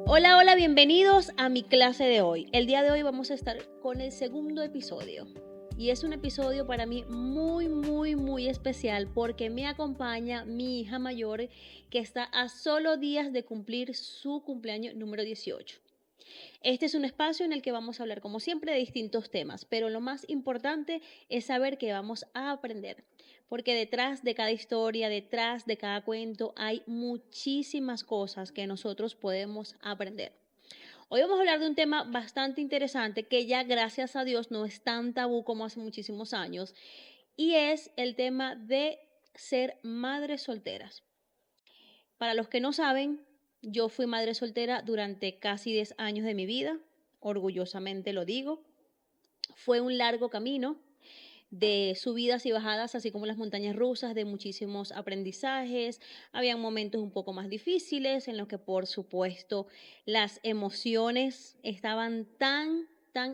Hola, hola, bienvenidos a mi clase de hoy. El día de hoy vamos a estar con el segundo episodio. Y es un episodio para mí muy especial porque me acompaña mi hija mayor que está a solo días de cumplir su cumpleaños número 18. Este es un espacio en el que vamos a hablar, como siempre, de distintos temas, pero lo más importante es saber que vamos a aprender, porque detrás de cada historia, detrás de cada cuento, hay muchísimas cosas que nosotros podemos aprender. Hoy vamos a hablar de un tema bastante interesante que ya, gracias a Dios, no es tan tabú como hace muchísimos años, y es el tema de ser madres solteras. Para los que no saben, yo fui madre soltera durante casi 10 años de mi vida, orgullosamente lo digo. Fue un largo camino de subidas y bajadas, así como las montañas rusas, de muchísimos aprendizajes. Habían momentos un poco más difíciles en los que, por supuesto, las emociones estaban tan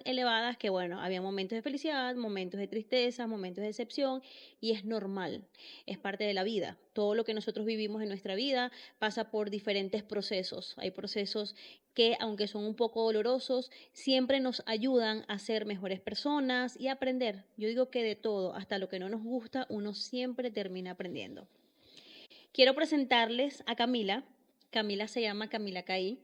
elevadas que, bueno, había momentos de felicidad, momentos de tristeza, momentos de decepción, y es normal, es parte de la vida. Todo lo que nosotros vivimos en nuestra vida pasa por diferentes procesos. Hay procesos que, aunque son un poco dolorosos, siempre nos ayudan a ser mejores personas y a aprender. Yo digo que de todo, hasta lo que no nos gusta, uno siempre termina aprendiendo. Quiero presentarles a Camila. Camila se llama Camila Caí.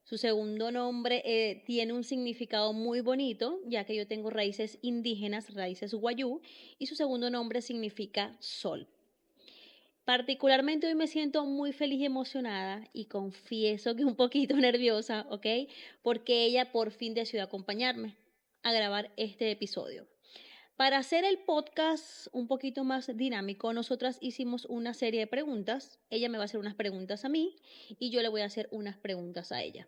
Su segundo nombre tiene un significado muy bonito, ya que yo tengo raíces indígenas, raíces guayú, y su segundo nombre significa sol. Particularmente hoy me siento muy feliz y emocionada y confieso que un poquito nerviosa, ¿ok? Porque ella por fin decidió acompañarme a grabar este episodio. Para hacer el podcast un poquito más dinámico, nosotras hicimos una serie de preguntas. Ella me va a hacer unas preguntas a mí y yo le voy a hacer unas preguntas a ella.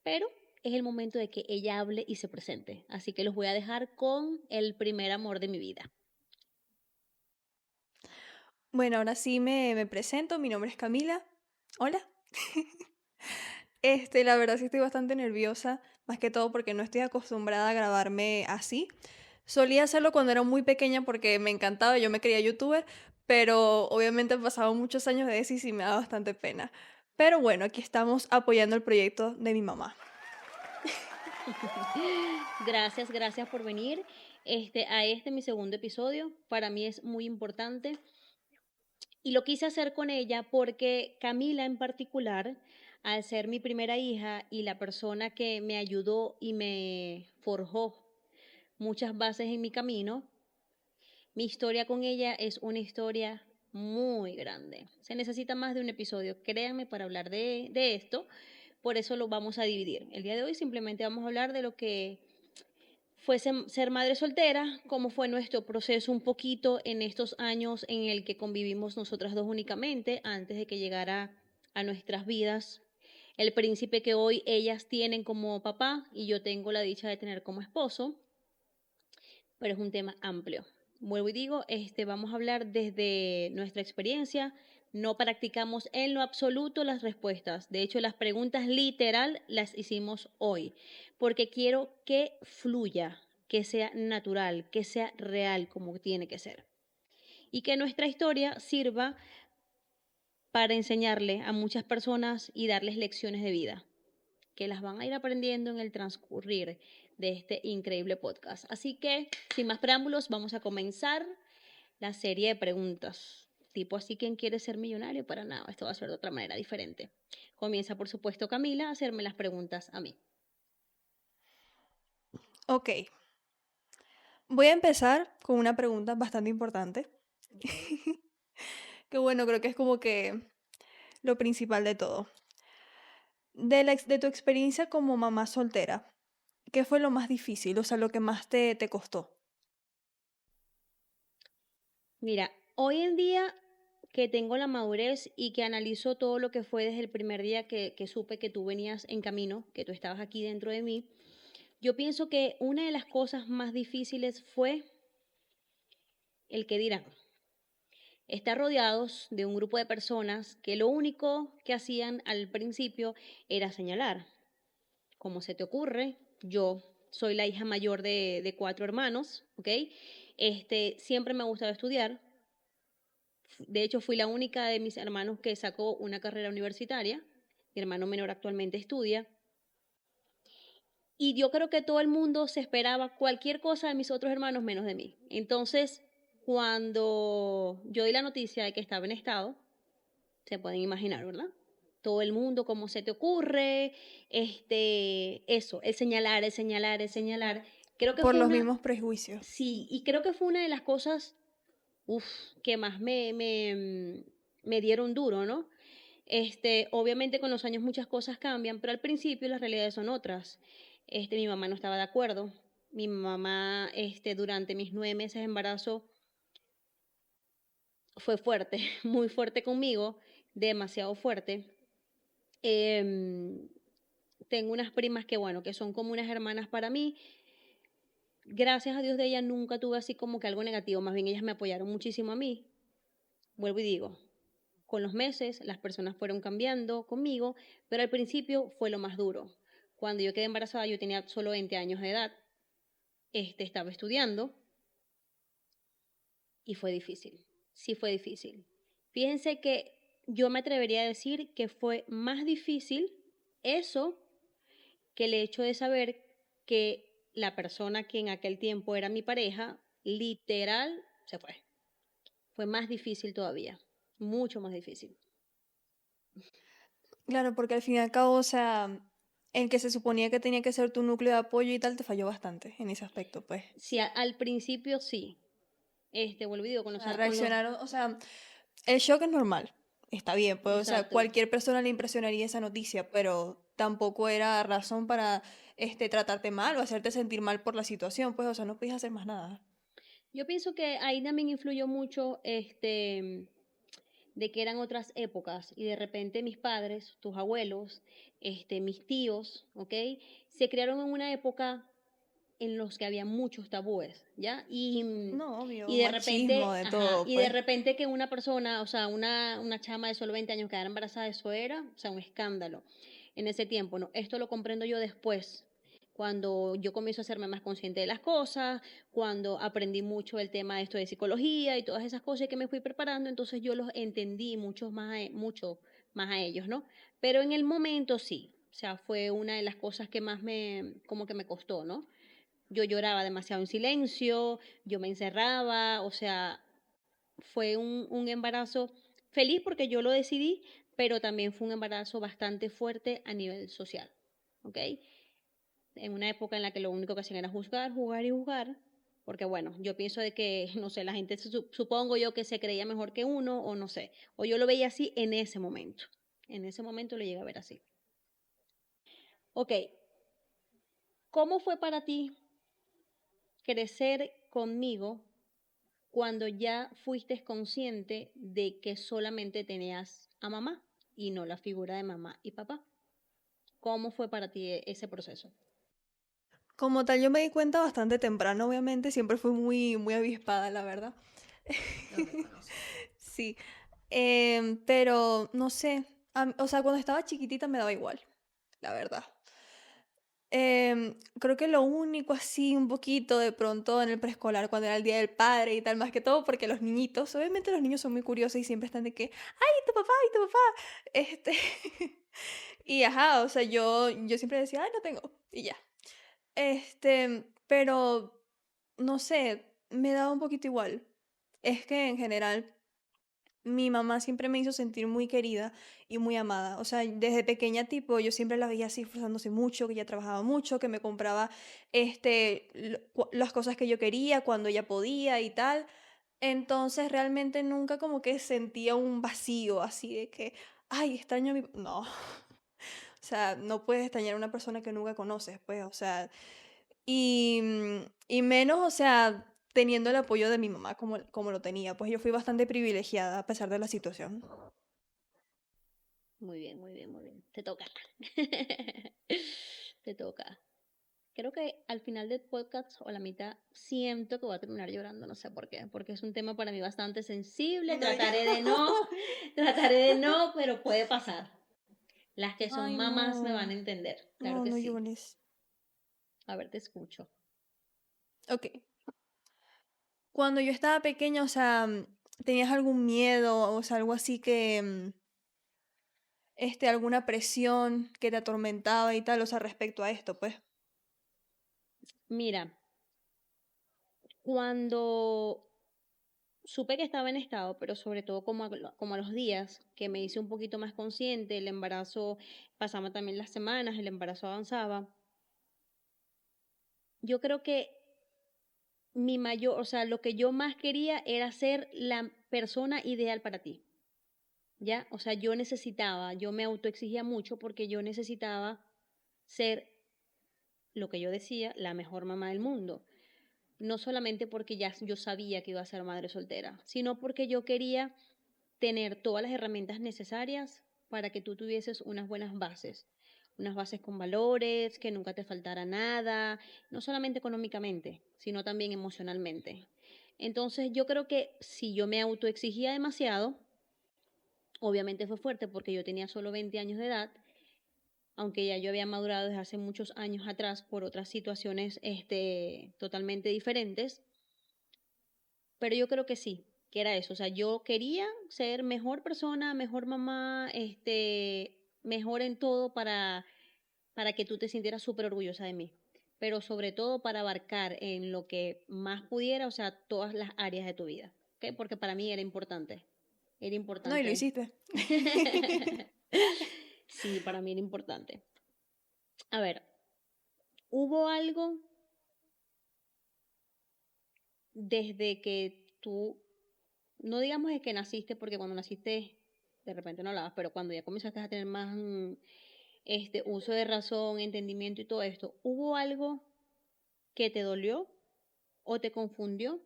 Pero es el momento de que ella hable y se presente. Así que los voy a dejar con el primer amor de mi vida. Bueno, ahora sí me presento, mi nombre es Camila. Hola. La verdad sí estoy bastante nerviosa, más que todo porque no estoy acostumbrada a grabarme así. Solía hacerlo cuando era muy pequeña porque me encantaba, yo me creía youtuber, pero obviamente han pasado muchos años de eso y sí me da bastante pena. Pero bueno, aquí estamos apoyando el proyecto de mi mamá. Gracias por venir a mi segundo episodio. Para mí es muy importante y lo quise hacer con ella porque Camila en particular, al ser mi primera hija y la persona que me ayudó y me forjó muchas bases en mi camino, mi historia con ella es una historia muy grande. Se necesita más de un episodio, créanme, para hablar de esto. Por eso lo vamos a dividir. El día de hoy simplemente vamos a hablar de lo que fue ser madre soltera, cómo fue nuestro proceso un poquito en estos años en el que convivimos nosotras dos únicamente, antes de que llegara a nuestras vidas el príncipe que hoy ellas tienen como papá y yo tengo la dicha de tener como esposo, pero es un tema amplio. Vuelvo y digo, vamos a hablar desde nuestra experiencia. No practicamos en lo absoluto las respuestas. De hecho, las preguntas literal las hicimos hoy, porque quiero que fluya, que sea natural, que sea real como tiene que ser. Y que nuestra historia sirva para enseñarle a muchas personas y darles lecciones de vida, que las van a ir aprendiendo en el transcurrir de este increíble podcast. Así que, sin más preámbulos, vamos a comenzar la serie de preguntas. Tipo así, ¿quién quiere ser millonario? Para nada, esto va a ser de otra manera diferente. Comienza, por supuesto, Camila a hacerme las preguntas a mí. Ok, voy a empezar con una pregunta bastante importante, Okay. que bueno, creo que es como que lo principal de todo. De tu experiencia como mamá soltera, ¿qué fue lo más difícil? O sea, lo que más te costó. Mira, hoy en día que tengo la madurez y que analizo todo lo que fue desde el primer día que supe que tú venías en camino, que tú estabas aquí dentro de mí, yo pienso que una de las cosas más difíciles fue el que dirán. Estar rodeados de un grupo de personas que lo único que hacían al principio era señalar. ¿Cómo se te ocurre? Yo soy la hija mayor de 4 hermanos, ¿ok? Siempre me ha gustado estudiar. De hecho, fui la única de mis hermanos que sacó una carrera universitaria. mi hermano menor actualmente estudia. Y yo creo que todo el mundo se esperaba cualquier cosa de mis otros hermanos menos de mí. Entonces, cuando yo di la noticia de que estaba en estado, se pueden imaginar, ¿verdad? Todo el mundo, cómo se te ocurre, eso, el señalar, el señalar, el señalar. Creo que Por fue los una, mismos prejuicios. sí, y creo que fue una de las cosas, uf, que más me dieron duro, ¿no? Obviamente con los años muchas cosas cambian, pero al principio las realidades son otras. Mi mamá no estaba de acuerdo. Mi mamá, durante mis 9 meses de embarazo fue fuerte, muy fuerte conmigo, demasiado fuerte. Em, Tengo unas primas que, bueno, que son como unas hermanas para mí. Gracias a Dios de ellas nunca tuve así como que algo negativo, más bien ellas me apoyaron muchísimo a mí. Vuelvo y digo, con los meses las personas fueron cambiando conmigo, pero al principio fue lo más duro. Cuando yo quedé embarazada yo tenía solo 20 años de edad, estaba estudiando y fue difícil, sí fue difícil. Fíjense que yo me atrevería a decir que fue más difícil eso que el hecho de saber que la persona que en aquel tiempo era mi pareja, literal, se fue. Fue más difícil todavía, mucho más difícil. Claro, porque al fin y al cabo, o sea, el que se suponía que tenía que ser tu núcleo de apoyo y tal, te falló bastante en ese aspecto, pues. Sí, al principio sí. Vuelvo y digo, O sea, reaccionaron, o sea, el shock es normal, está bien, pues, o sea, exacto. cualquier persona le impresionaría esa noticia, pero tampoco era razón para, tratarte mal o hacerte sentir mal por la situación, pues, o sea, no podías hacer más nada. Yo pienso que ahí también influyó mucho, de que eran otras épocas y de repente mis padres, tus abuelos, mis tíos, ¿ok? Se criaron en una época en los que había muchos tabúes, ¿ya? No, obvio, Y de machismo, repente, de ajá, todo, y de pues. repente que una persona, o sea, una chama de solo 20 años quedara embarazada, eso era, o sea, un escándalo en ese tiempo, ¿no? Esto lo comprendo yo después, cuando yo comienzo a hacerme más consciente de las cosas, cuando aprendí mucho el tema de esto de psicología y todas esas cosas que me fui preparando, entonces yo los entendí mucho más a ellos, ¿no? Pero en el momento sí, o sea, fue una de las cosas que más como que me costó, ¿no? Yo lloraba demasiado en silencio, yo me encerraba, o sea, fue un embarazo feliz porque yo lo decidí, pero también fue un embarazo bastante fuerte a nivel social, ¿ok? En una época en la que lo único que hacían era juzgar, jugar y juzgar, porque bueno, yo pienso de que, no sé, la gente supongo yo que se creía mejor que uno, o no sé, o yo lo veía así en ese momento lo llegué a ver así. Ok, ¿cómo fue para ti crecer conmigo cuando ya fuiste consciente de que solamente tenías a mamá y no la figura de mamá y papá? ¿Cómo fue para ti ese proceso? Como tal, yo me di cuenta bastante temprano, obviamente, siempre fui muy, muy avispada, la verdad. Lo reconozco. Sí, pero no sé, o sea, cuando estaba chiquitita me daba igual, la verdad. Creo que lo único así, un poquito de pronto en el preescolar, cuando era el Día del Padre y tal, más que todo, porque los niñitos, obviamente los niños son muy curiosos y siempre están de que, ¡ay, tu papá, ay, tu papá! Este, y ajá, o sea, yo siempre decía, ¡ay, no tengo! Y ya. Pero, no sé, me daba un poquito igual. Es que en general mi mamá siempre me hizo sentir muy querida y muy amada. O sea, desde pequeña tipo, yo siempre la veía así esforzándose mucho, que ella trabajaba mucho, que me compraba las cosas que yo quería cuando ella podía y tal. Entonces realmente nunca como que sentía un vacío así de que, ay, extraño a mi... No, o sea, no puedes extrañar a una persona que nunca conoces, pues, o sea, y menos, o sea, teniendo el apoyo de mi mamá como lo tenía, pues yo fui bastante privilegiada a pesar de la situación. Muy bien, muy bien, muy bien. Te toca. Te toca. Creo que al final del podcast o a la mitad siento que voy a terminar llorando, no sé por qué, porque es un tema para mí bastante sensible. No, yo. Trataré de no, trataré de no, pero puede pasar. Las que son Ay, mamás me van a no. entender, claro No, que no sí. llores. A ver, te escucho. Ok. Cuando yo estaba pequeña, o sea, ¿tenías algún miedo, o sea, algo así que, alguna presión que te atormentaba y tal, o sea, respecto a esto, pues. Mira, cuando supe que estaba en estado, pero sobre todo como a los días que me hice un poquito más consciente, el embarazo, pasaba también las semanas, el embarazo avanzaba. Yo creo que o sea, lo que yo más quería era ser la persona ideal para ti, ¿ya? O sea, yo me autoexigía mucho porque yo necesitaba ser lo que yo decía, la mejor mamá del mundo. No solamente porque ya yo sabía que iba a ser madre soltera, sino porque yo quería tener todas las herramientas necesarias para que tú tuvieses unas bases con valores, que nunca te faltara nada, no solamente económicamente, sino también emocionalmente. Entonces yo creo que si yo me autoexigía demasiado, obviamente fue fuerte porque yo tenía solo 20 años de edad, aunque ya yo había madurado desde hace muchos años atrás por otras situaciones totalmente diferentes, pero yo creo que sí, que era eso, o sea, yo quería ser mejor persona, mejor mamá, mejor en todo para que tú te sintieras súper orgullosa de mí, pero sobre todo para abarcar en lo que más pudiera, o sea, todas las áreas de tu vida, ¿ok? Porque para mí era No, y lo importante. hiciste. Sí, para mí era importante. A ver, ¿hubo algo desde que tú, no digamos de que naciste, porque cuando naciste de repente no hablabas, pero cuando ya comenzaste a tener más uso de razón, entendimiento y todo esto, ¿hubo algo que te dolió o te confundió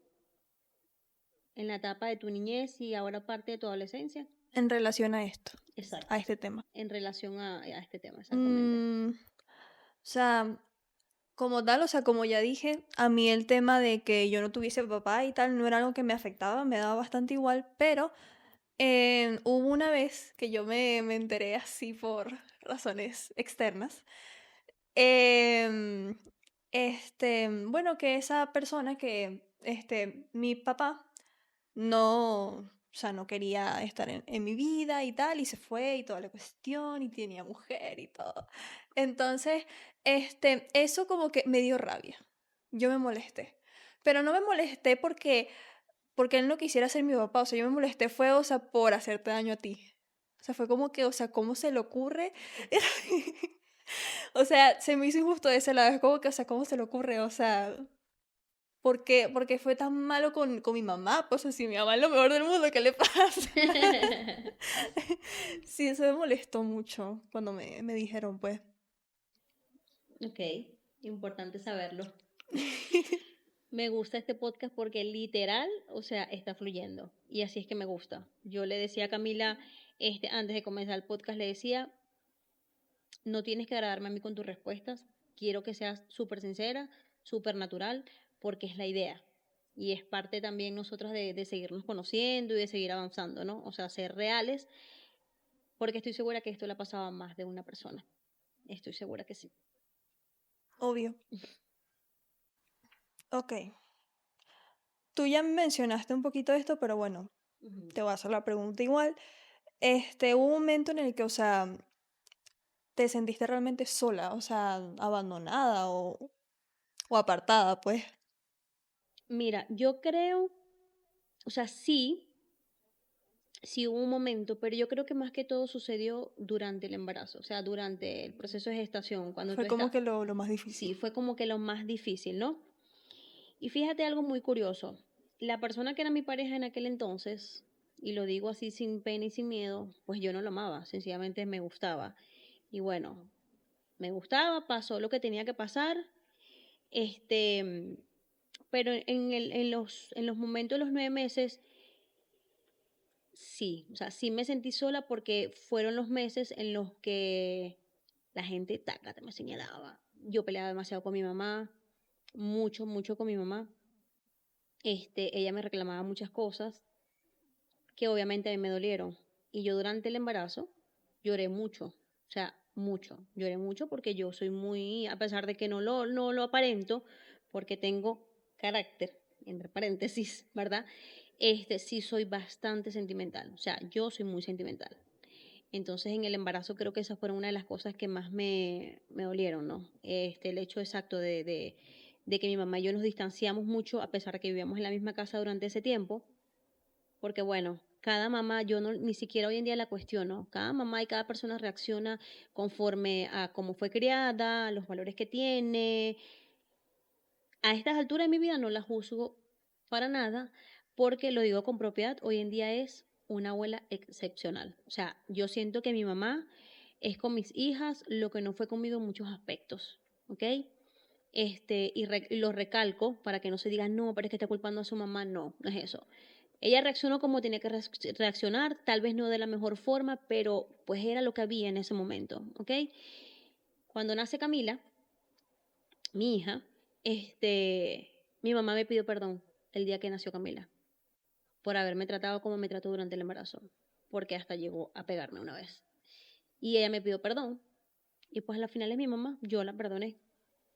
en la etapa de tu niñez y ahora parte de tu adolescencia? En relación a esto, a Exacto, este tema. en relación a este tema, exactamente. O sea, como tal, o sea, como ya dije, a mí el tema de que yo no tuviese papá y tal no era algo que me afectaba, me daba bastante igual, pero hubo una vez que yo me enteré así por razones externas. em, bueno, que esa persona que, mi papá no, o sea, no quería estar en mi vida y tal, y se fue y toda la cuestión, y tenía mujer y todo. Entonces, eso como que me dio rabia. Yo me molesté. Pero no me molesté porque él no quisiera ser mi papá, o sea, yo me molesté fue, o sea, por hacerte daño a ti. O sea, fue como que, o sea, ¿cómo se le ocurre? O sea, se me hizo injusto de ese lado, es como que, o sea, ¿cómo se le ocurre? O sea, ¿por qué fue tan malo con mi mamá? Pues así, mi mamá es lo mejor del mundo, ¿qué le pasa? Sí, eso me molestó mucho cuando me dijeron, pues. Ok, importante saberlo. Me gusta este podcast porque literal, o sea, está fluyendo. Y así es que me gusta. Yo le decía a Camila, antes de comenzar el podcast, le decía, no tienes que agradarme a mí con tus respuestas. Quiero que seas súper sincera, súper natural, porque es la idea. Y es parte también nosotros de seguirnos conociendo y de seguir avanzando, ¿no? O sea, ser reales, porque estoy segura que esto le ha pasado a más de una persona. Estoy segura que sí. Obvio. Ok. Tú ya mencionaste un poquito esto, pero bueno, Ujú. te voy a hacer la pregunta igual. Hubo un momento en el que, o sea, te sentiste realmente sola, o sea, abandonada o apartada, pues. Mira, yo creo, o sea, sí hubo un momento, pero yo creo que más que todo sucedió durante el embarazo, o sea, durante el proceso de gestación, cuando tú Fue como estás, que lo más difícil. sí, fue como que lo más difícil, ¿no? Y fíjate algo muy curioso, la persona que era mi pareja en aquel entonces, y lo digo así sin pena y sin miedo, pues yo no lo amaba, sencillamente me gustaba. Y bueno, me gustaba, pasó lo que tenía que pasar, este, pero en los momentos de los 9 meses, sí, o sea, sí me sentí sola porque fueron los meses en los que la gente tácata me señalaba. Yo peleaba demasiado con mi mamá, mucho, mucho con mi mamá. Ella me reclamaba muchas cosas que obviamente a mí me dolieron. Y yo durante el embarazo lloré mucho, o sea, mucho. Lloré mucho porque yo soy muy, a pesar de que no lo aparento, porque tengo carácter, entre paréntesis, ¿verdad? Sí soy bastante sentimental, o sea, yo soy muy sentimental. Entonces en el embarazo creo que esa fue una de las cosas que más me dolieron, ¿no? El hecho exacto de que mi mamá y yo nos distanciamos mucho a pesar de que vivíamos en la misma casa durante ese tiempo, porque bueno, cada mamá, yo no, ni siquiera hoy en día la cuestiono, cada mamá y cada persona reacciona conforme a cómo fue criada, a los valores que tiene. A estas alturas de mi vida no la juzgo para nada, porque lo digo con propiedad, hoy en día es una abuela excepcional. O sea, yo siento que mi mamá es con mis hijas lo que no fue conmigo en muchos aspectos, ¿ok? Y lo recalco para que no se diga, no, pero es que está culpando a su mamá. No, no es eso. Ella reaccionó como tenía que reaccionar, tal vez no de la mejor forma, pero pues era lo que había en ese momento, ¿ok? Cuando nace Camila, mi hija, mi mamá me pidió perdón el día que nació Camila por haberme tratado como me trató durante el embarazo, porque hasta llegó a pegarme una vez. Y ella me pidió perdón, y pues al final es mi mamá, yo la perdoné.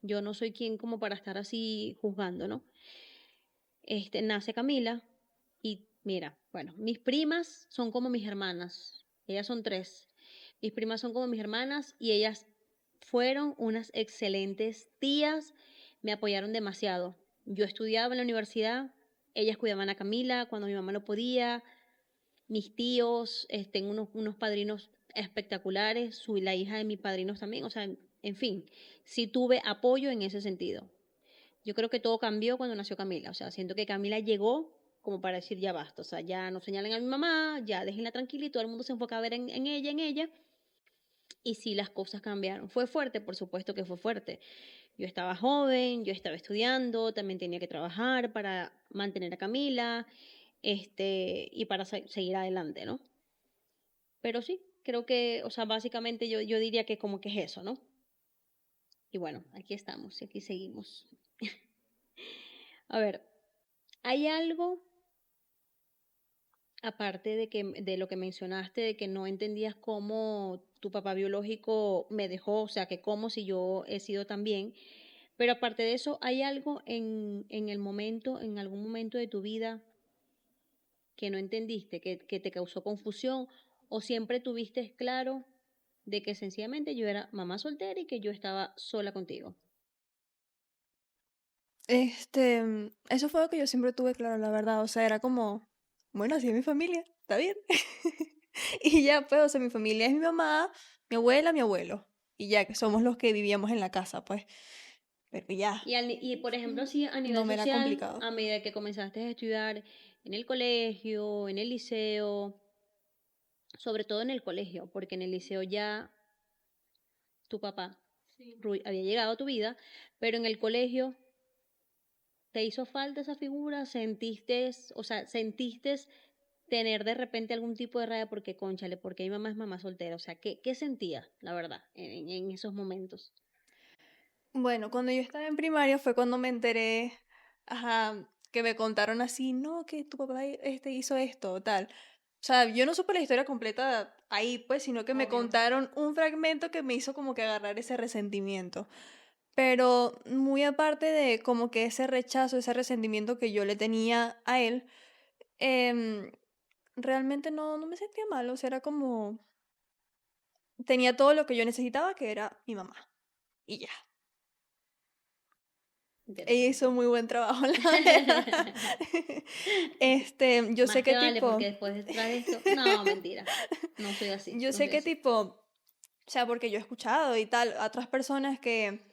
Yo no soy quien como para estar así juzgando, ¿no? Nace Camila y mira, bueno, mis primas son como mis hermanas, ellas son 3. Mis primas son como mis hermanas y ellas fueron unas excelentes tías, me apoyaron demasiado. Yo estudiaba en la universidad, ellas cuidaban a Camila cuando mi mamá no podía, mis tíos, tengo unos padrinos espectaculares, soy la hija de mis padrinos también, o sea, en fin, sí tuve apoyo en ese sentido. Yo creo que todo cambió cuando nació Camila, o sea, siento que Camila llegó como para decir ya basta, o sea, ya no señalen a mi mamá, ya déjenla tranquila y todo el mundo se enfoca a ver en ella, y sí las cosas cambiaron. ¿Fue fuerte? Por supuesto que fue fuerte. Yo estaba joven, yo estaba estudiando, también tenía que trabajar para mantener a Camila, y para seguir adelante, ¿no? Pero sí, creo que, o sea, básicamente yo diría que como que es eso, ¿no? Y bueno, aquí estamos y aquí seguimos. A ver, ¿hay algo aparte de lo que mencionaste, de que no entendías cómo tu papá biológico me dejó, o sea, que cómo si yo he sido también, pero aparte de eso, ¿hay algo en el momento, en algún momento de tu vida que no entendiste, que te causó confusión, o siempre tuviste claro de que sencillamente yo era mamá soltera y que yo estaba sola contigo? Eso fue lo que yo siempre tuve claro, la verdad. O sea, era como, bueno, así es mi familia, está bien. Y ya, pues, o sea, mi familia es mi mamá, mi abuela, mi abuelo. Y ya, que somos los que vivíamos en la casa, pues. Pero ya, Y por ejemplo, si a no nivel me era social, complicado. a medida que comenzaste a estudiar en el colegio, en el liceo, sobre todo en el colegio, porque en el liceo ya tu papá había llegado a tu vida, pero en el colegio te hizo falta esa figura, sentiste, o sea, sentiste tener de repente algún tipo de rabia porque, cónchale, porque mi mamá es mamá soltera, o sea, ¿qué sentías, la verdad, en esos momentos? Bueno, cuando yo estaba en primaria fue cuando me enteré, ajá, que me contaron así, no, que tu papá hizo esto, tal. O sea, yo no supe la historia completa ahí, pues, sino que me Obvio. contaron un fragmento que me hizo como que agarrar ese resentimiento. Pero muy aparte de como que ese rechazo, ese resentimiento que yo le tenía a él, em, realmente no me sentía mal, o sea, era como, tenía todo lo que yo necesitaba, que era mi mamá. Y ya. Ella hizo Interesante. muy buen trabajo, la verdad. Yo sé Más te qué vale tipo, porque después detrás de esto, no, mentira, no soy así, yo no sé soy qué así. tipo, o sea, porque yo he escuchado y tal, a otras personas que,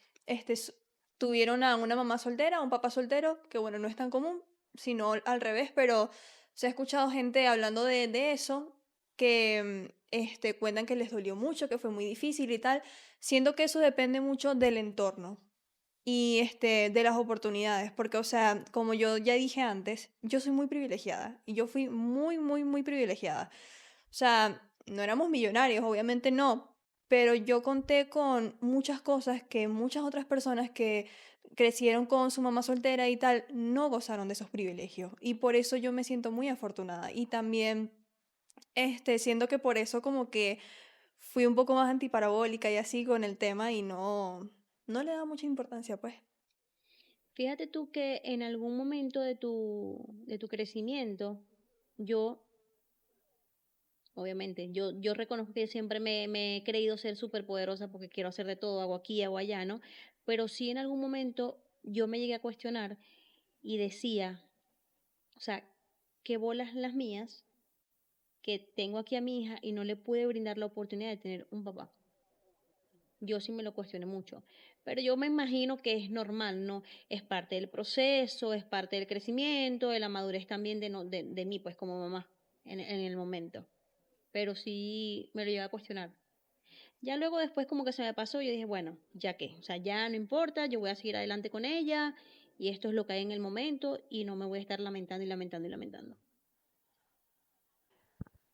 tuvieron a una mamá soltera, a un papá soltero, que bueno, no es tan común, sino al revés, pero se ha escuchado gente hablando de eso, que, cuentan que les dolió mucho, que fue muy difícil y tal, siendo que eso depende mucho del entorno y de las oportunidades, porque o sea, como yo ya dije antes, yo soy muy privilegiada y yo fui muy, muy, muy privilegiada. O sea, no éramos millonarios, obviamente no, pero yo conté con muchas cosas que muchas otras personas que crecieron con su mamá soltera y tal no gozaron de esos privilegios y por eso yo me siento muy afortunada y también siento que por eso como que fui un poco más antiparabólica y así con el tema y no le da mucha importancia, pues. Fíjate tú que en algún momento de tu crecimiento, yo obviamente. Yo reconozco que siempre me he creído ser súper poderosa porque quiero hacer de todo, hago aquí, hago allá, ¿no? Pero sí en algún momento yo me llegué a cuestionar y decía, o sea, qué bolas las mías que tengo aquí a mi hija y no le pude brindar la oportunidad de tener un papá. Yo sí me lo cuestioné mucho, pero yo me imagino que es normal, ¿no? Es parte del proceso, es parte del crecimiento, de la madurez también de, no, de mí, pues como mamá, en el momento. Pero sí me lo llevé a cuestionar. Ya luego después como que se me pasó, yo dije, bueno, ya qué, o sea, ya no importa, yo voy a seguir adelante con ella y esto es lo que hay en el momento y no me voy a estar lamentando y lamentando y lamentando.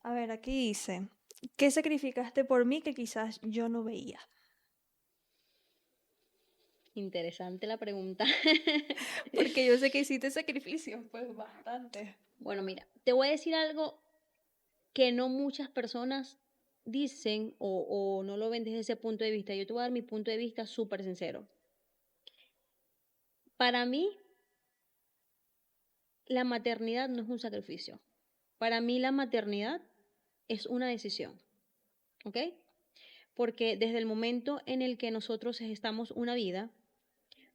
A ver, aquí dice, ¿qué sacrificaste por mí que quizás yo no veía? Interesante la pregunta. Porque yo sé que hiciste sacrificios, pues bastante. Bueno, mira, te voy a decir algo que no muchas personas dicen o no lo ven desde ese punto de vista. Yo te voy a dar mi punto de vista súper sincero. Para mí, la maternidad no es un sacrificio. Para mí, la maternidad es una decisión. ¿Ok? Porque desde el momento en el que nosotros gestamos una vida,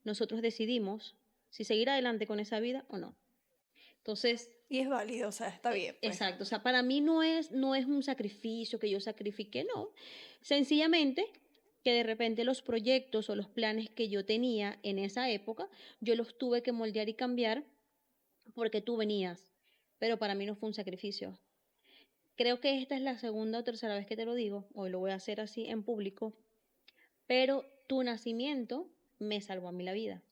nosotros decidimos si seguir adelante con esa vida o no. Entonces, Y es válido, o sea, está bien, pues. exacto, o sea, para mí no es un sacrificio que yo sacrifique, no. Sencillamente que de repente los proyectos o los planes que yo tenía en esa época, yo los tuve que moldear y cambiar porque tú venías, pero para mí no fue un sacrificio. Creo que esta es la segunda o tercera vez que te lo digo, hoy lo voy a hacer así en público, pero tu nacimiento me salvó a mí la vida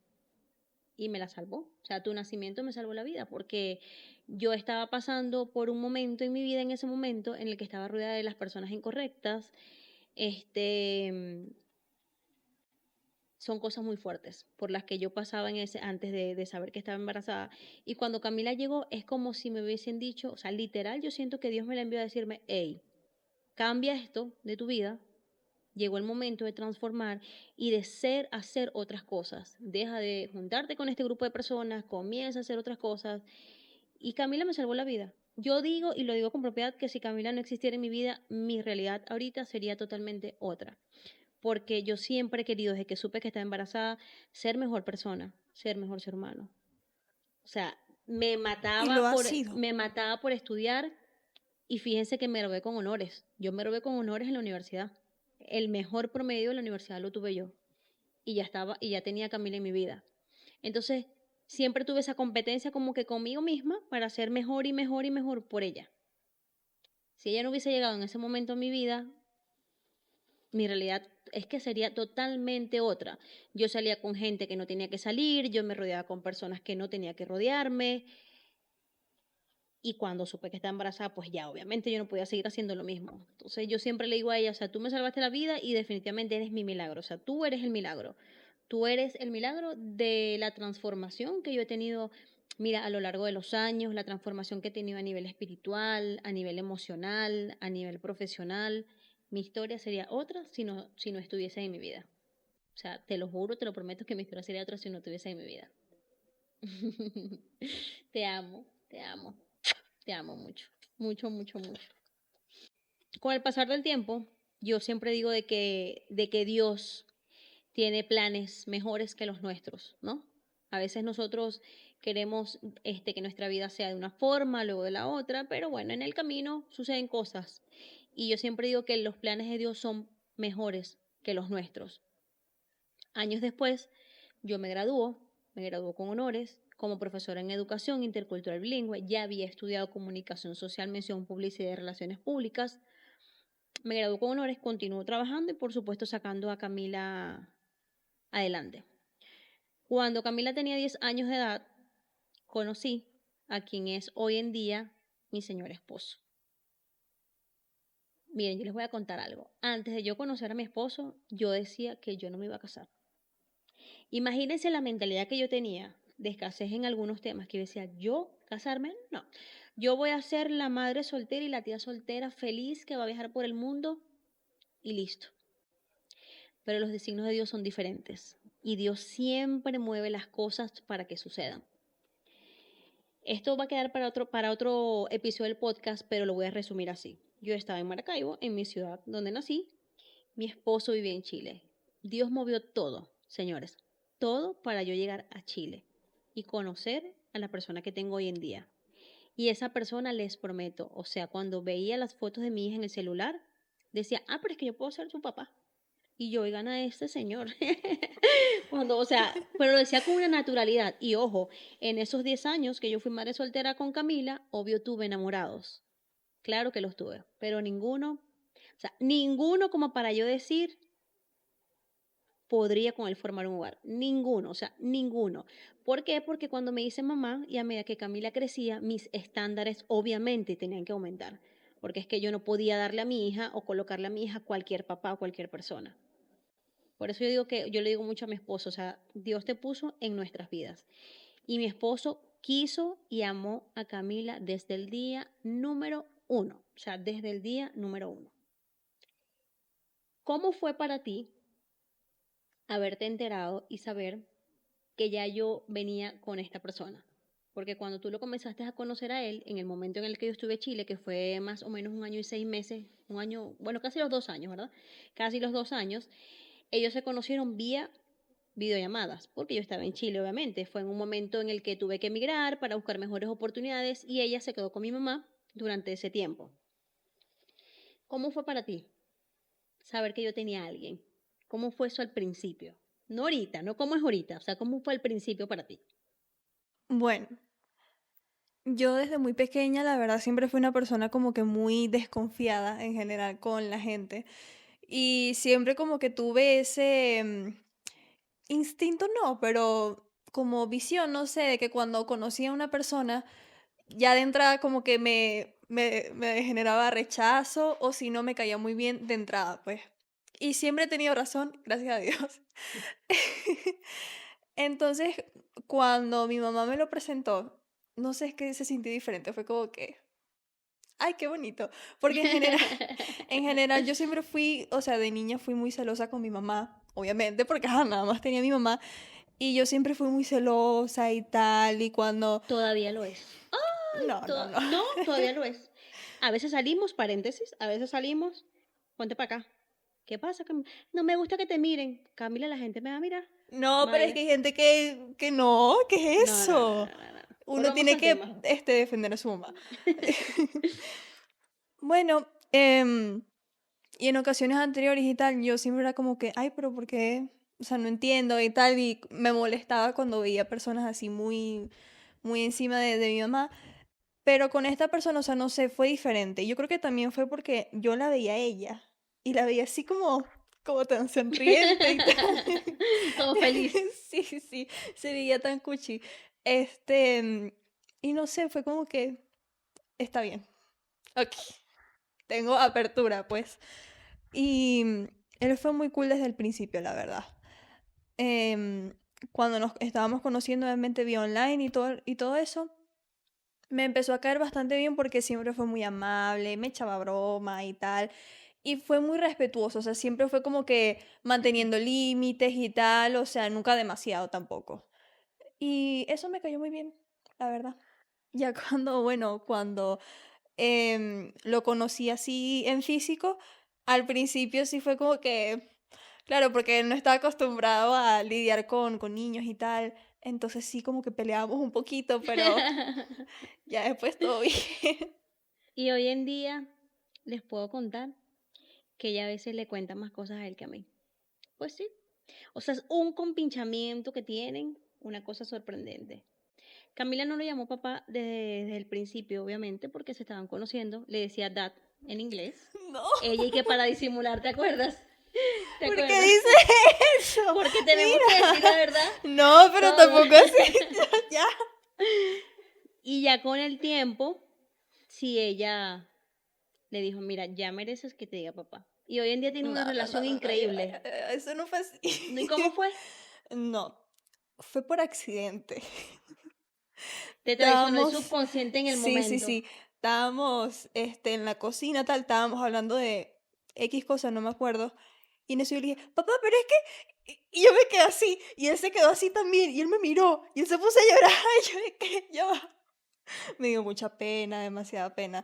y me la salvó. O sea, tu nacimiento me salvó la vida porque yo estaba pasando por un momento en mi vida en ese momento en el que estaba rodeada de las personas incorrectas. Este, son cosas muy fuertes por las que yo pasaba en ese antes de saber que estaba embarazada. Y cuando Camila llegó es como si me hubiesen dicho, o sea, literal, yo siento que Dios me la envió a decirme, hey, cambia esto de tu vida. Llegó el momento de transformar y de ser a hacer otras cosas. Deja de juntarte con este grupo de personas, comienza a hacer otras cosas. Y Camila me salvó la vida. Yo digo, y lo digo con propiedad, que si Camila no existiera en mi vida, mi realidad ahorita sería totalmente otra. Porque yo siempre he querido, desde que supe que estaba embarazada, ser mejor persona, ser mejor ser humano. O sea, Y lo ha me sido. mataba por estudiar y fíjense que me gradué con honores. Yo me gradué con honores en la universidad. El mejor promedio de la universidad lo tuve yo. Y ya estaba, y ya tenía a Camila en mi vida. Entonces, siempre tuve esa competencia como que conmigo misma para ser mejor y mejor y mejor por ella. Si ella no hubiese llegado en ese momento en mi vida, mi realidad es que sería totalmente otra. Yo salía con gente que no tenía que salir, yo me rodeaba con personas que no tenía que rodearme. Y cuando supe que estaba embarazada, pues ya, obviamente yo no podía seguir haciendo lo mismo. Entonces yo siempre le digo a ella, o sea, tú me salvaste la vida y definitivamente eres mi milagro. O sea, tú eres el milagro. Tú eres el milagro de la transformación que yo he tenido, mira, a lo largo de los años, la transformación que he tenido a nivel espiritual, a nivel emocional, a nivel profesional. Mi historia sería otra si no estuviese en mi vida. O sea, te lo juro, te lo prometo que mi historia sería otra si no estuviese en mi vida. Te amo, te amo. Te amo mucho, mucho, mucho, mucho. Con el pasar del tiempo, yo siempre digo de que Dios tiene planes mejores que los nuestros, ¿no? A veces nosotros queremos que nuestra vida sea de una forma, luego de la otra, pero bueno, en el camino suceden cosas. Y yo siempre digo que los planes de Dios son mejores que los nuestros. Años después, yo me graduó con honores como profesora en educación intercultural bilingüe, ya había estudiado comunicación social, mención, publicidad y relaciones públicas, me graduó con honores, continuó trabajando y por supuesto sacando a Camila adelante. Cuando Camila tenía 10 años de edad, conocí a quien es hoy en día mi señor esposo. Miren, yo les voy a contar algo. Antes de yo conocer a mi esposo, yo decía que yo no me iba a casar. Imagínense la mentalidad que yo tenía de escasez en algunos temas, que yo decía, ¿yo casarme? No. Yo voy a ser la madre soltera y la tía soltera feliz que va a viajar por el mundo y listo. Pero los designios de Dios son diferentes y Dios siempre mueve las cosas para que sucedan. Esto va a quedar para otro episodio del podcast, pero lo voy a resumir así. Yo estaba en Maracaibo, en mi ciudad donde nací. Mi esposo vivía en Chile. Dios movió todo, señores, todo para yo llegar a Chile y conocer a la persona que tengo hoy en día. Y esa persona, les prometo, o sea, cuando veía las fotos de mi hija en el celular, decía, pero es que yo puedo ser su papá. Y yo, oigan a este señor. O sea, pero lo decía con una naturalidad. Y ojo, en esos 10 años que yo fui madre soltera con Camila, obvio tuve enamorados. Claro que los tuve, pero ninguno, o sea, ninguno como para yo decir, podría con él formar un hogar. Ninguno, o sea, ninguno. ¿Por qué? Porque cuando me hice mamá y a medida que Camila crecía, mis estándares obviamente tenían que aumentar. Porque es que yo no podía darle a mi hija o colocarle a mi hija cualquier papá o cualquier persona. Por eso yo le digo mucho a mi esposo, o sea, Dios te puso en nuestras vidas. Y mi esposo quiso y amó a Camila desde el día número 1, o sea, desde el día número 1. ¿Cómo fue para ti haberte enterado y saber que ya yo venía con esta persona? Porque cuando tú lo comenzaste a conocer a él, en el momento en el que yo estuve en Chile, que fue más o menos 1 año y 6 meses, un año, bueno, casi los 2 años, ¿verdad? Casi los 2 años, ellos se conocieron vía videollamadas, porque yo estaba en Chile, obviamente. Fue en un momento en el que tuve que emigrar para buscar mejores oportunidades y ella se quedó con mi mamá durante ese tiempo. ¿Cómo fue para ti saber que yo tenía a alguien? ¿Cómo fue eso al principio? No ahorita, no cómo es ahorita, o sea, ¿cómo fue al principio para ti? Bueno, yo desde muy pequeña, la verdad, siempre fui una persona como que muy desconfiada en general con la gente. Y siempre como que tuve ese instinto, no, pero como visión, no sé, de que cuando conocía a una persona, ya de entrada como que me generaba rechazo o si no me caía muy bien de entrada, pues. Y siempre he tenido razón, gracias a Dios. Entonces, cuando mi mamá me lo presentó, no sé, es que se sintió diferente, fue como que, ay, qué bonito, porque en general yo siempre fui, o sea, de niña fui muy celosa con mi mamá, obviamente, porque nada más tenía a mi mamá, y yo siempre fui muy celosa y tal, y cuando, Todavía lo es. no, no, no, No, todavía lo es. A veces salimos, paréntesis, a veces salimos, ponte para acá. ¿Qué pasa? No me gusta que te miren. Camila, la gente me va a mirar. no, pero es Vaya. que hay gente que no, ¿qué es No, no, no, no, eso? no, no. Uno Volvamos tiene al tema. que, defender a su mamá. Bueno, y en ocasiones anteriores y tal, yo siempre era como que, ay, pero ¿por qué? O sea, no entiendo y tal, y me molestaba cuando veía personas así muy encima de mi mamá. Pero con esta persona, o sea, no sé, fue diferente. Yo creo que también fue porque yo la veía a ella y la veía así como tan sonriente y tal. Como feliz. Sí, sí, se veía tan cuchi. Y no sé, fue como que está bien. Ok, tengo apertura, pues. Y él fue muy cool desde el principio, la verdad. Em, Cuando nos estábamos conociendo, obviamente vía online y todo eso, me empezó a caer bastante bien porque siempre fue muy amable, me echaba broma y tal. Y fue muy respetuoso, o sea, siempre fue como que manteniendo límites y tal, o sea, nunca demasiado tampoco. Y eso me cayó muy bien, la verdad. Ya cuando lo conocí así en físico, al principio sí fue como que, claro, porque él no está acostumbrado a lidiar con niños y tal, entonces sí como que peleábamos un poquito, pero ya después todo bien. Y hoy en día les puedo contar que ella a veces le cuenta más cosas a él que a mí. Pues sí. O sea, es un compinchamiento que tienen, una cosa sorprendente. Camila no lo llamó papá desde el principio, obviamente, porque se estaban conociendo. Le decía dad en inglés. No, Ella y que para disimular, ¿te acuerdas? ¿Te ¿por qué acuerdas? dice eso? Porque tenemos que decir la Mira. verdad. No, pero Todo. tampoco así, ya. Y ya con el tiempo, sí, ella le dijo, mira, ya mereces que te diga papá. Y hoy en día tienen una No, no, no, relación no, no, increíble. eso no fue así. ¿Y cómo fue? No, fue por accidente. Te traicionó el Estábamos, subconsciente en el sí, sí, momento. sí, estábamos en la cocina, tal, estábamos hablando de X cosas, no me acuerdo. Y en eso yo le dije, papá, pero es que... Y yo me quedé así, y él se quedó así también, y él me miró, y él se puso a llorar, y yo de que, ya va. Me dio mucha pena, demasiada pena.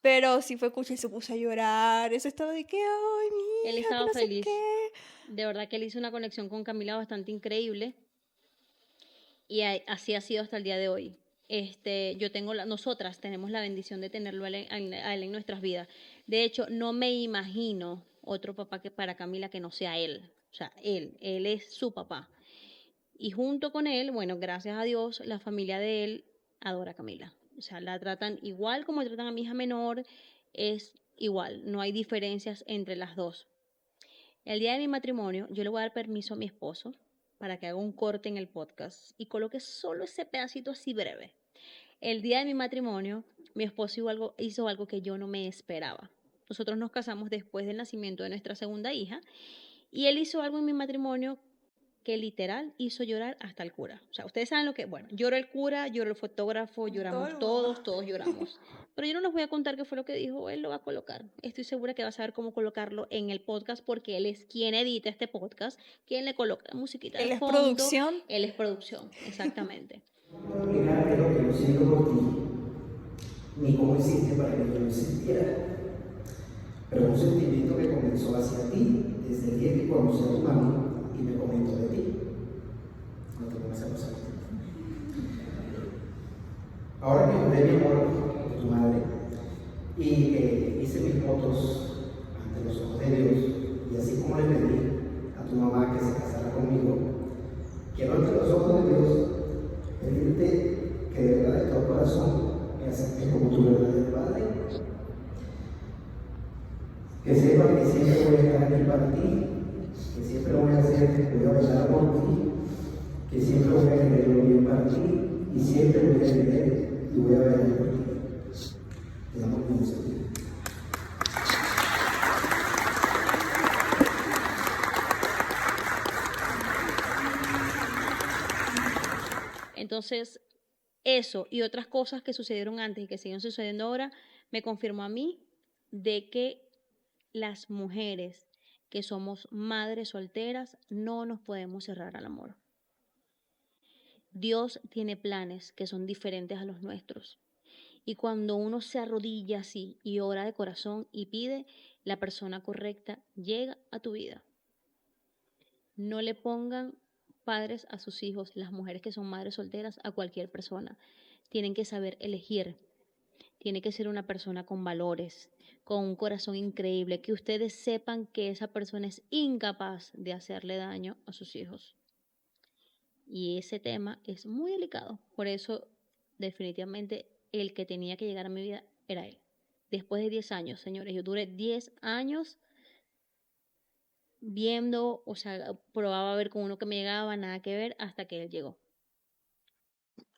Pero sí fue cucha y se puso a llorar. Eso estaba de que, ay, Él mi hija, que estaba no sé feliz. qué. De verdad que él hizo una conexión con Camila bastante increíble y así ha sido hasta el día de hoy. Nosotras tenemos la bendición de tenerlo a él en nuestras vidas. De hecho, no me imagino otro papá que para Camila que no sea él. O sea, él es su papá. Y junto con él, bueno, gracias a Dios, la familia de él adora a Camila. O sea, la tratan igual como tratan a mi hija menor, es igual, no hay diferencias entre las dos. El día de mi matrimonio, yo le voy a dar permiso a mi esposo para que haga un corte en el podcast y coloque solo ese pedacito así breve. El día de mi matrimonio, mi esposo hizo algo que yo no me esperaba. Nosotros nos casamos después del nacimiento de nuestra segunda hija y él hizo algo en mi matrimonio que literal hizo llorar hasta el cura. O sea, ustedes saben lo que, bueno, lloró el cura, lloró el fotógrafo, Todo el lloramos mundo. todos lloramos. Pero yo no les voy a contar qué fue lo que dijo, él lo va a colocar. Estoy segura que va a saber cómo colocarlo en el podcast porque él es quien edita este podcast, quien le coloca la musiquita de Él es fondo, producción. él es producción, exactamente. No explicarte lo que yo siento por ti, ni cómo hiciste para que yo lo sintiera, pero un sentimiento que comenzó hacia ti desde el día que conocí a tu mami y me comentó de ti. No te pongas a pasar. Ahora que juré mi amor por tu madre y que hice mis votos ante los ojos de Dios, y así como le pedí a tu mamá que se casara conmigo, quiero ante los ojos de Dios pedirte que de verdad de todo corazón me aceptes como tu verdadero padre, que sepas que siempre voy a estar aquí para ti, que siempre voy a hacer, voy a velar por ti, que siempre voy a querer lo bien para ti y siempre voy a querer y voy a velar por ti. Te amo mucho. Entonces, eso y otras cosas que sucedieron antes y que siguen sucediendo ahora, me confirmó a mí de que las mujeres que somos madres solteras no nos podemos cerrar al amor. Dios tiene planes que son diferentes a los nuestros. Y cuando uno se arrodilla así y ora de corazón y pide, la persona correcta llega a tu vida. No le pongan padres a sus hijos, las mujeres que son madres solteras, a cualquier persona. Tienen que saber elegir. Tiene que ser una persona con valores, con un corazón increíble, que ustedes sepan que esa persona es incapaz de hacerle daño a sus hijos. Y ese tema es muy delicado. Por eso, definitivamente, el que tenía que llegar a mi vida era él. Después de 10 años, señores, yo duré 10 años viendo, o sea, probaba a ver con uno que me llegaba, nada que ver, hasta que él llegó.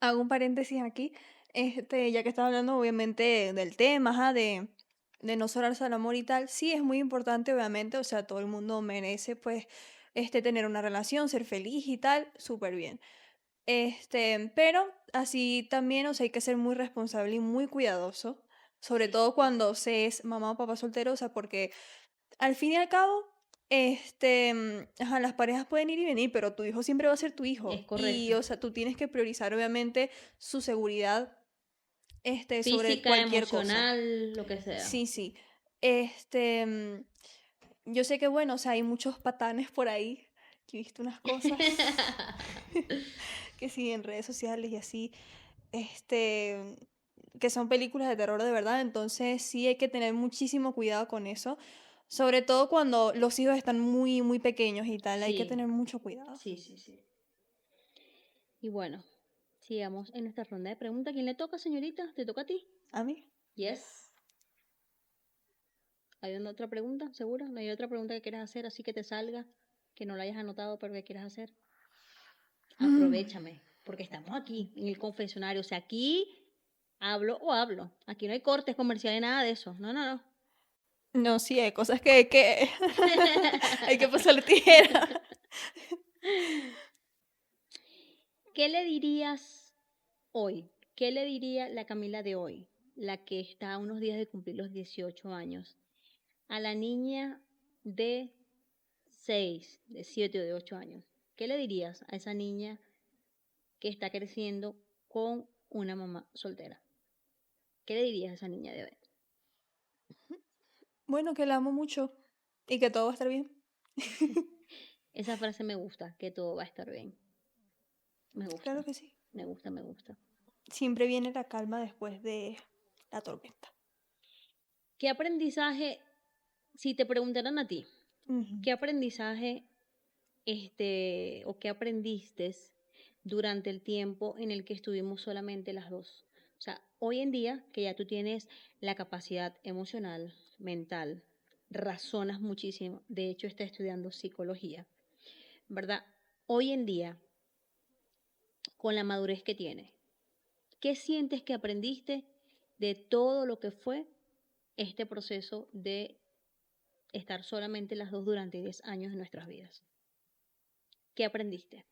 Hago un paréntesis aquí. Ya que estaba hablando obviamente del tema, ajá, de no cerrarse al amor y tal. Sí, es muy importante, obviamente. O sea, todo el mundo merece, pues, tener una relación, ser feliz y tal. Súper bien. Pero así también, o sea, hay que ser muy responsable y muy cuidadoso. Sobre Sí, sí, todo sí. cuando se es mamá o papá soltero, o sea, porque al fin y al cabo, ajá, las parejas pueden ir y venir, pero tu hijo siempre va a ser tu Es hijo. Y, correcto. o sea, tú tienes que priorizar, obviamente, su seguridad, sobre Física, cualquier cosa. emocional, lo que sea. Sí, sí. Este, mm, yo sé que, bueno, o sea, hay muchos patanes por ahí, que he visto unas cosas, que sí, en redes sociales y así, este, que son películas de terror de verdad, entonces sí hay que tener muchísimo cuidado con eso, sobre todo cuando los hijos están muy, muy pequeños y tal, hay que Sí, tener mucho cuidado. sí, sí, sí. Y bueno, sigamos en esta ronda de preguntas. ¿Quién le toca, señorita? ¿Te toca a ti? ¿A mí? Yes. ¿Hay otra pregunta? ¿Segura? ¿No hay otra pregunta que quieras hacer así que te salga? Que no la hayas anotado pero que quieras hacer. Aprovechame, porque estamos aquí en el confesionario. O sea, aquí hablo o hablo. Aquí no hay cortes comerciales, nada de eso. No, no, no. No, sí, hay cosas que hay que pasar tijera. ¿Qué le dirías hoy? ¿Qué le diría la Camila de hoy? La que está a unos días de cumplir los 18 años. A la niña de 6, de 7 o de 8 años. ¿Qué le dirías a esa niña que está creciendo con una mamá soltera? ¿Qué le dirías a esa niña de hoy? Bueno, que la amo mucho y que todo va a estar bien. Esa frase me gusta, que todo va a estar bien. Me Claro gusta, que sí. me gusta, me gusta. Siempre viene la calma después de la tormenta. ¿Qué aprendizaje, si te preguntaran a ti, Ujú. qué aprendizaje o qué aprendiste durante el tiempo en el que estuvimos solamente las dos? O sea, hoy en día que ya tú tienes la capacidad emocional, mental, razonas muchísimo, de hecho estás estudiando psicología, ¿verdad? Hoy en día, con la madurez que tienes, ¿qué sientes que aprendiste de todo lo que fue este proceso de estar solamente las dos durante 10 años de nuestras vidas? ¿Qué aprendiste?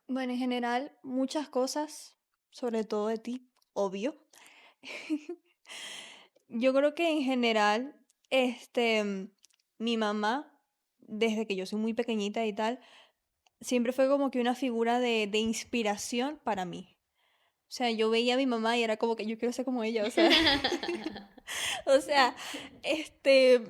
Bueno, en general, muchas cosas, sobre todo de ti, obvio. Yo creo que en general, mi mamá, desde que yo soy muy pequeñita y tal, siempre fue como que una figura de inspiración para mí. O sea, yo veía a mi mamá y era como que yo quiero ser como ella, o sea, o sea, este,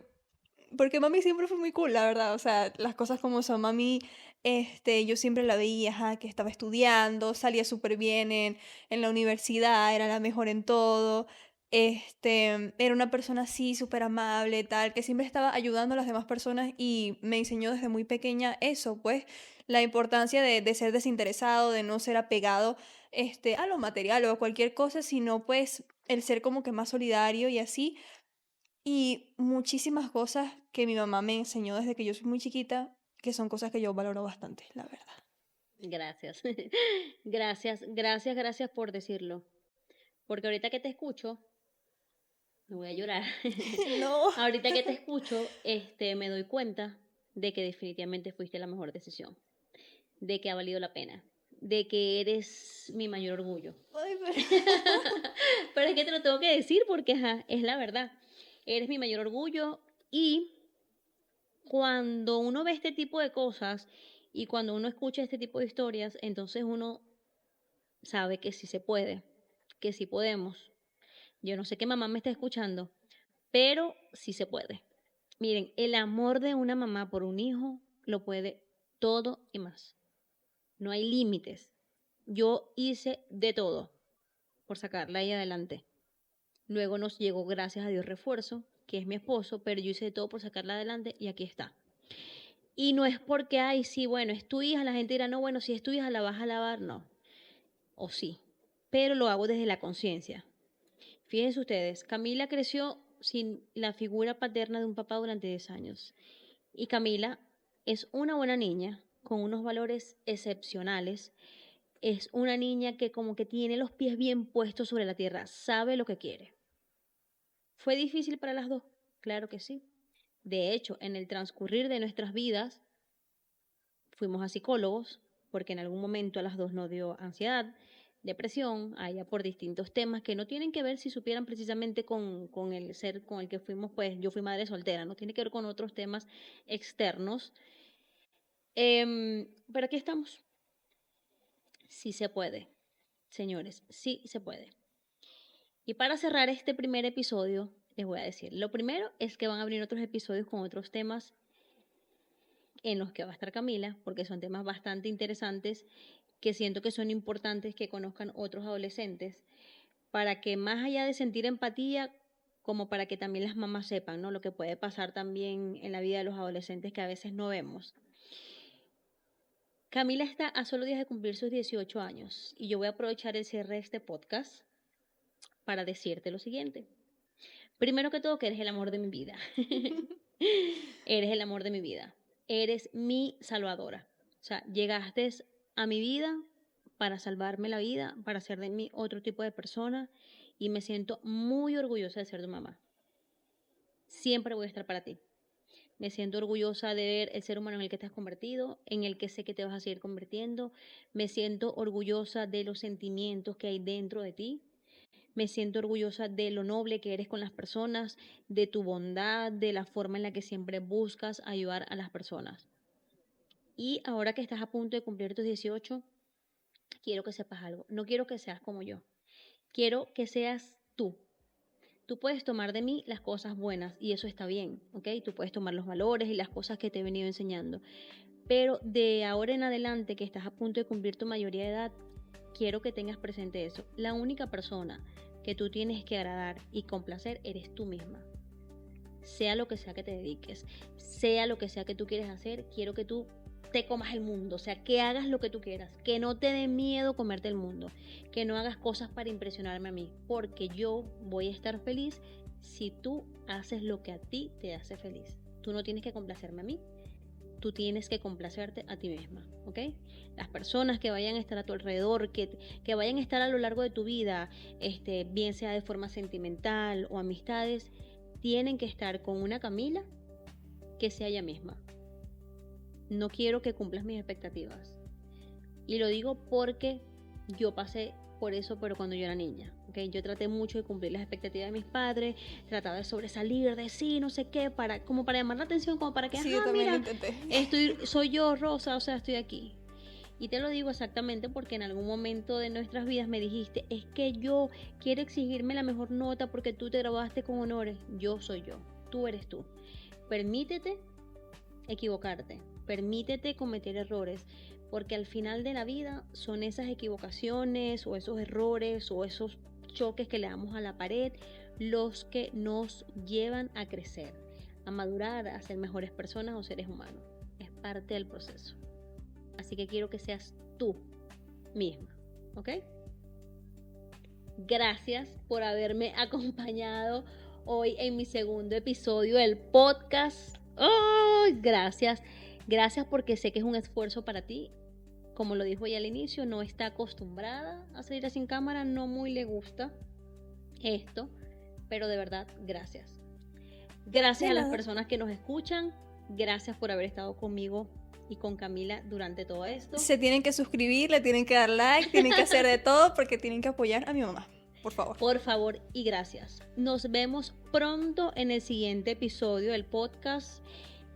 porque mami siempre fue muy cool, la verdad, o sea, las cosas como son, mami, yo siempre la veía, ajá, que estaba estudiando, salía súper bien en la universidad, era la mejor en todo, era una persona así, súper amable, tal, que siempre estaba ayudando a las demás personas y me enseñó desde muy pequeña eso, pues, la importancia de ser desinteresado, de no ser apegado, a lo material o a cualquier cosa, sino pues el ser como que más solidario y así. Y muchísimas cosas que mi mamá me enseñó desde que yo soy muy chiquita, que son cosas que yo valoro bastante, la verdad. Gracias. Gracias por decirlo. Porque ahorita que te escucho, me voy a llorar. No. Ahorita que te escucho, me doy cuenta de que definitivamente fuiste la mejor decisión, de que ha valido la pena, de que eres mi mayor orgullo. Ay, Pero es que te lo tengo que decir porque ajá, es la verdad. Eres mi mayor orgullo y cuando uno ve este tipo de cosas y cuando uno escucha este tipo de historias, entonces uno sabe que sí se puede, que sí podemos. Yo no sé qué mamá me está escuchando, pero sí se puede. Miren, el amor de una mamá por un hijo lo puede todo y más. No hay límites. Yo hice de todo por sacarla ahí adelante. Luego nos llegó, gracias a Dios, refuerzo, que es mi esposo, pero yo hice de todo por sacarla adelante y aquí está. Y no es porque, ay, sí, bueno, es tu hija, la gente dirá, no, bueno, si es tu hija, la vas a lavar, no. O sí, pero lo hago desde la conciencia. Fíjense ustedes, Camila creció sin la figura paterna de un papá durante 10 años. Y Camila es una buena niña con unos valores excepcionales. Es una niña que como que tiene los pies bien puestos sobre la tierra, sabe lo que quiere. ¿Fue difícil para las dos? Claro que sí. De hecho, en el transcurrir de nuestras vidas, fuimos a psicólogos, porque en algún momento a las dos nos dio ansiedad, depresión, allá por distintos temas que no tienen que ver si supieran precisamente con el ser con el que fuimos, pues yo fui madre soltera, no tiene que ver con otros temas externos. Pero aquí estamos. Sí se puede, señores, sí se puede. Y para cerrar este primer episodio, les voy a decir, lo primero es que van a venir otros episodios con otros temas en los que va a estar Camila, porque son temas bastante interesantes que siento que son importantes que conozcan otros adolescentes, para que más allá de sentir empatía, como para que también las mamás sepan, ¿no? Lo que puede pasar también en la vida de los adolescentes que a veces no vemos. Camila está a solo días de cumplir sus 18 años y yo voy a aprovechar el cierre de este podcast para decirte lo siguiente. Primero que todo, que eres el amor de mi vida. Eres el amor de mi vida. Eres mi salvadora. O sea, llegaste a mi vida para salvarme la vida, para hacer de mí otro tipo de persona y me siento muy orgullosa de ser tu mamá. Siempre voy a estar para ti. Me siento orgullosa de ver el ser humano en el que te has convertido, en el que sé que te vas a seguir convirtiendo. Me siento orgullosa de los sentimientos que hay dentro de ti. Me siento orgullosa de lo noble que eres con las personas, de tu bondad, de la forma en la que siempre buscas ayudar a las personas. Y ahora que estás a punto de cumplir tus 18, quiero que sepas algo. No quiero que seas como yo. Quiero que seas tú. Tú puedes tomar de mí las cosas buenas y eso está bien, ¿ok? Tú puedes tomar los valores y las cosas que te he venido enseñando. Pero de ahora en adelante, que estás a punto de cumplir tu mayoría de edad, quiero que tengas presente eso. La única persona que tú tienes que agradar y complacer eres tú misma. Sea lo que sea que te dediques, sea lo que sea que tú quieres hacer, quiero que tú te comas el mundo, o sea, que hagas lo que tú quieras, que no te dé miedo comerte el mundo, que no hagas cosas para impresionarme a mí, porque yo voy a estar feliz si tú haces lo que a ti te hace feliz. Tú no tienes que complacerme a mí, tú tienes que complacerte a ti misma, ¿ok? Las personas que vayan a estar a tu alrededor, que vayan a estar a lo largo de tu vida, bien sea de forma sentimental o amistades, tienen que estar con una Camila que sea ella misma. No quiero que cumplas mis expectativas. Y lo digo porque yo pasé por eso, pero cuando yo era niña, ¿okay? Yo traté mucho de cumplir las expectativas de mis padres, trataba de sobresalir, de sí, no sé qué, como para llamar la atención, como para que, Sí, yo también mira, lo intenté. soy yo, Rosa, o sea, estoy aquí. Y te lo digo exactamente porque en algún momento de nuestras vidas me dijiste, es que yo quiero exigirme la mejor nota porque tú te graduaste con honores. Yo soy yo, tú eres tú. Permítete equivocarte, permítete cometer errores, porque al final de la vida son esas equivocaciones o esos errores o esos choques que le damos a la pared los que nos llevan a crecer, a madurar, a ser mejores personas o seres humanos. Es parte del proceso. Así que quiero que seas tú misma, ¿ok? Gracias por haberme acompañado hoy en mi segundo episodio del podcast. ¡Oh! Gracias porque sé que es un esfuerzo para ti. Como lo dijo ya al inicio, no está acostumbrada a salir sin cámara, no muy le gusta esto, pero de verdad, gracias. Gracias a las personas que nos escuchan, gracias por haber estado conmigo y con Camila durante todo esto. Se tienen que suscribir, le tienen que dar like, tienen que hacer de todo porque tienen que apoyar a mi mamá. Por favor. Por favor y gracias. Nos vemos pronto en el siguiente episodio del podcast.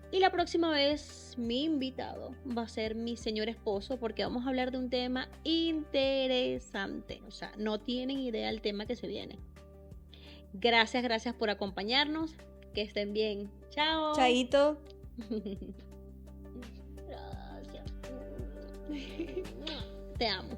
Y la próxima vez mi invitado va a ser mi señor esposo porque vamos a hablar de un tema interesante. O sea, no tienen idea del tema que se viene. Gracias por acompañarnos. Que estén bien. Chao. Chaito. Gracias. Te amo.